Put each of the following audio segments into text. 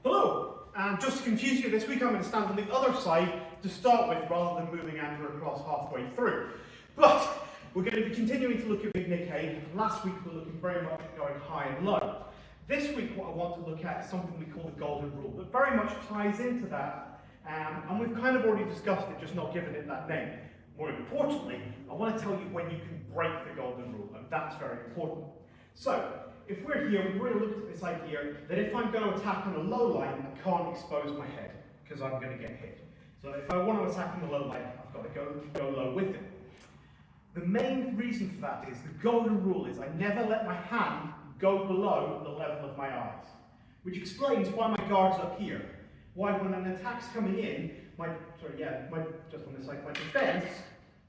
Hello, and just to confuse you, this week I'm going to stand on the other side to start with rather than moving Andrew across halfway through. But we're going to be continuing to look at Vigny cane. Last week we were looking very much at going high and low. This week what I want to look at is something we call the golden rule that very much ties into that, and we've kind of already discussed it, just not given it that name. More importantly, I want to tell you when you can break the golden rule, and that's very important. So, if we're here, we've already looked at this idea that if I'm going to attack on a low line, I can't expose my head, because I'm going to get hit. So if I want to attack on the low line, I've got to go low with it. The main reason for that is, the golden rule is I never let my hand go below the level of my eyes. Which explains why my guard's up here. Why when an attack's coming in, my defense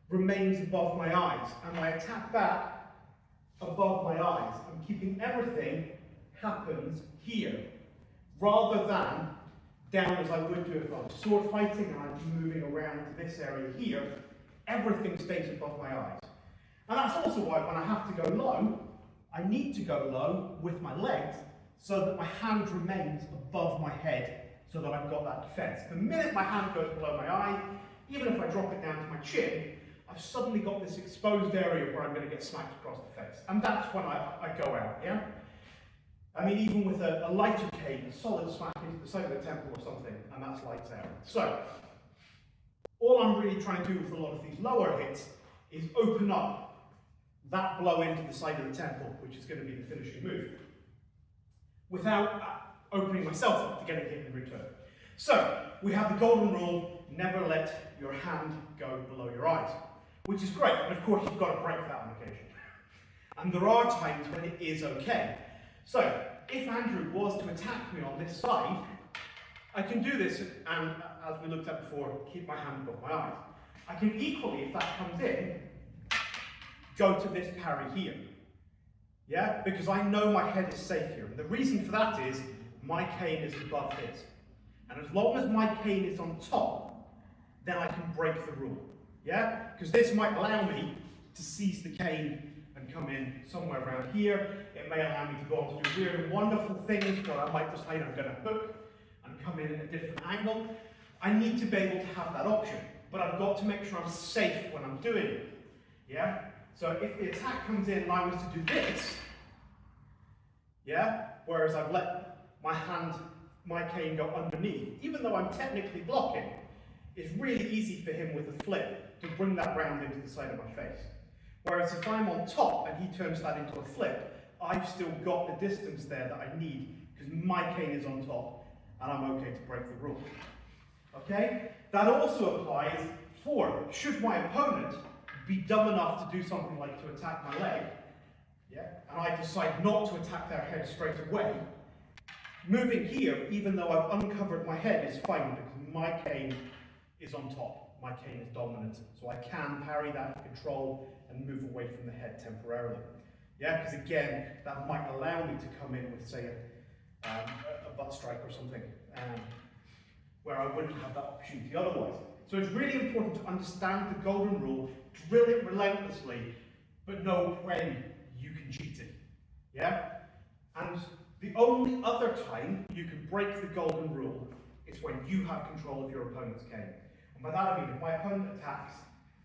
remains above my eyes, and my attack back above my eyes. I'm keeping everything happens here, rather than down as I would do if I was sword fighting and I'd be moving around to this area here. Everything stays above my eyes. And that's also why when I have to go low, I need to go low with my legs so that my hand remains above my head, so that I've got that defense. The minute my hand goes below my eye, even if I drop it down to my chin, I've suddenly got this exposed area where I'm going to get smacked across the face. And that's when I go out, yeah? I mean, even with a lighter cane, a solid smack into the side of the temple or something, and that's lights out. So, all I'm really trying to do with a lot of these lower hits is open up that blow into the side of the temple, which is going to be the finishing move, without opening myself up to getting hit in return. So, we have the golden rule, never let your hand go below your eyes. Which is great, and of course you've got to break that on occasion. And there are times when it is okay. So, if Andrew was to attack me on this side, I can do this, and as we looked at before, keep my hand above my eyes. I can equally, if that comes in, go to this parry here. Yeah? Because I know my head is safe here. And the reason for that is, my cane is above his. And as long as my cane is on top, then I can break the rule. Yeah? Because this might allow me to seize the cane and come in somewhere around here. It may allow me to go on to do weird and wonderful things where I might decide I'm going to hook and come in at a different angle. I need to be able to have that option, but I've got to make sure I'm safe when I'm doing it. Yeah? So if the attack comes in and I was to do this, yeah, whereas I've let my cane go underneath, even though I'm technically blocking, it's really easy for him with a flip to bring that round into the side of my face. Whereas if I'm on top and he turns that into a flip, I've still got the distance there that I need because my cane is on top and I'm okay to break the rule. Okay? That also applies for, should my opponent be dumb enough to do something like to attack my leg, yeah, and I decide not to attack their head straight away, moving here, even though I've uncovered my head, is fine because my cane is on top. My cane is dominant, so I can parry that, control, and move away from the head temporarily. Yeah, because again, that might allow me to come in with, say, a butt strike or something, where I wouldn't have that opportunity otherwise. So it's really important to understand the golden rule, drill it relentlessly, but know when you can cheat it. Yeah? And the only other time you can break the golden rule is when you have control of your opponent's cane. And by that I mean, if my opponent attacks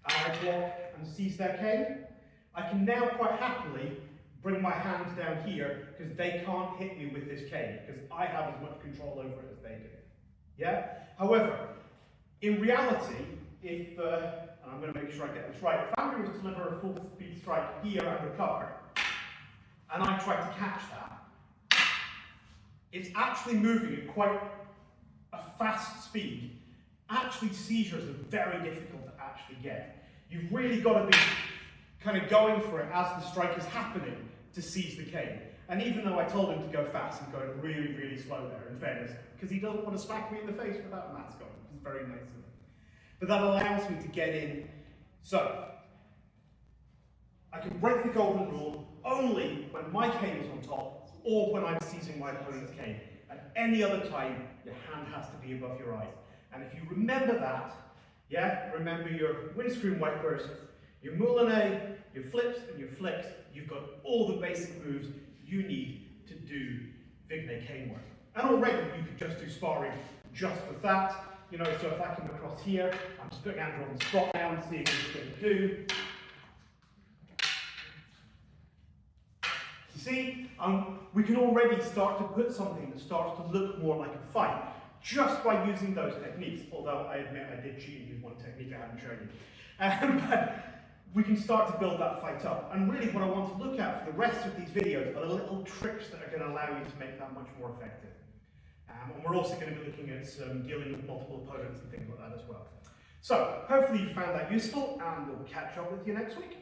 and I block and seize their cane, I can now quite happily bring my hand down here because they can't hit me with this cane because I have as much control over it as they do. Yeah? However, in reality, if, and I'm going to make sure I get this right, if Andrew was to deliver a full speed strike here and recover, and I try to catch that, it's actually moving at quite a fast speed. Actually, seizures are very difficult to actually get. You've really got to be kind of going for it as the strike is happening to seize the cane. And even though I told him to go fast, he's going really, really slow there, in fairness, because he doesn't want to smack me in the face without a mask on, which is very nice of him. But that allows me to get in. So, I can break the golden rule only when my cane is on top, or when I'm seizing my opponent's cane. At any other time, your hand has to be above your eyes. And if you remember that, yeah, remember your windscreen wipers, your moulinet, your flips and your flicks, you've got all the basic moves you need to do Vigny cane work. And already you could just do sparring just with that. You know, so if I come across here, I'm just putting Andrew on the spot now and seeing what he's going to do. You see, we can already start to put something that starts to look more like a fight just by using those techniques, although I admit I did cheat and use one technique I haven't shown you. But we can start to build that fight up. And really what I want to look at for the rest of these videos are the little tricks that are going to allow you to make that much more effective. And we're also going to be looking at some dealing with multiple opponents and things like that as well. So, hopefully you found that useful, and we'll catch up with you next week.